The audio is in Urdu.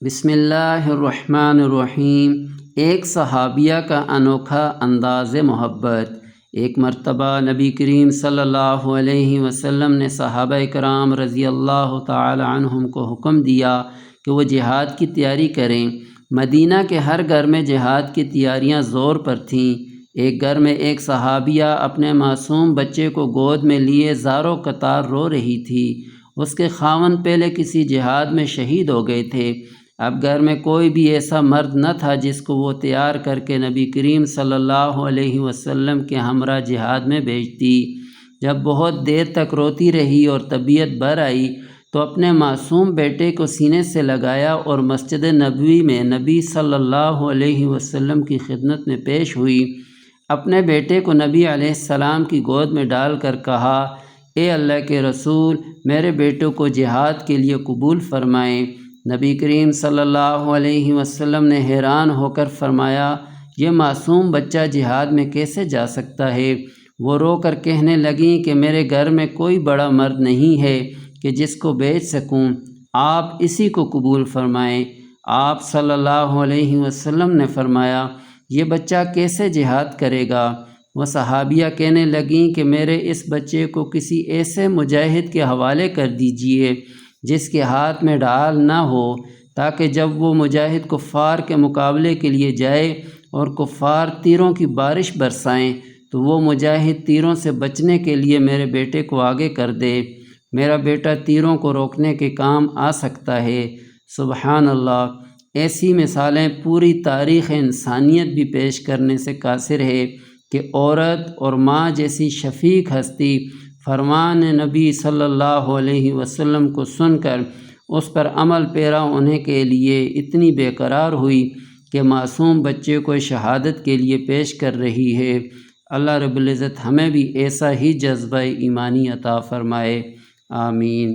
بسم اللہ الرحمن الرحیم۔ ایک صحابیہ کا انوکھا انداز محبت۔ ایک مرتبہ نبی کریم صلی اللہ علیہ وسلم نے صحابہ کرام رضی اللہ تعالی عنہم کو حکم دیا کہ وہ جہاد کی تیاری کریں۔ مدینہ کے ہر گھر میں جہاد کی تیاریاں زور پر تھیں۔ ایک گھر میں ایک صحابیہ اپنے معصوم بچے کو گود میں لیے زارو قطار رو رہی تھی۔ اس کے خاوند پہلے کسی جہاد میں شہید ہو گئے تھے۔ اب گھر میں کوئی بھی ایسا مرد نہ تھا جس کو وہ تیار کر کے نبی کریم صلی اللہ علیہ وسلم کے ہمراہ جہاد میں بھیجتی۔ جب بہت دیر تک روتی رہی اور طبیعت بھر آئی تو اپنے معصوم بیٹے کو سینے سے لگایا اور مسجد نبوی میں نبی صلی اللہ علیہ وسلم کی خدمت میں پیش ہوئی۔ اپنے بیٹے کو نبی علیہ السلام کی گود میں ڈال کر کہا، اے اللہ کے رسول، میرے بیٹے کو جہاد کے لیے قبول فرمائیں۔ نبی کریم صلی اللہ علیہ وسلم نے حیران ہو کر فرمایا، یہ معصوم بچہ جہاد میں کیسے جا سکتا ہے؟ وہ رو کر کہنے لگیں کہ میرے گھر میں کوئی بڑا مرد نہیں ہے کہ جس کو بیچ سکوں، آپ اسی کو قبول فرمائیں۔ آپ صلی اللہ علیہ وسلم نے فرمایا، یہ بچہ کیسے جہاد کرے گا؟ وہ صحابیہ کہنے لگیں کہ میرے اس بچے کو کسی ایسے مجاہد کے حوالے کر دیجئے جس کے ہاتھ میں ڈھال نہ ہو، تاکہ جب وہ مجاہد کفار کے مقابلے کے لیے جائے اور کفار تیروں کی بارش برسائیں تو وہ مجاہد تیروں سے بچنے کے لیے میرے بیٹے کو آگے کر دے۔ میرا بیٹا تیروں کو روکنے کے کام آ سکتا ہے۔ سبحان اللہ! ایسی مثالیں پوری تاریخ انسانیت بھی پیش کرنے سے قاصر ہے کہ عورت اور ماں جیسی شفیق ہستی فرمان نبی صلی اللہ علیہ وسلم کو سن کر اس پر عمل پیرا ہونے کے لیے اتنی بے قرار ہوئی کہ معصوم بچے کو شہادت کے لیے پیش کر رہی ہے۔ اللہ رب العزت ہمیں بھی ایسا ہی جذبہ ایمانی عطا فرمائے، آمین۔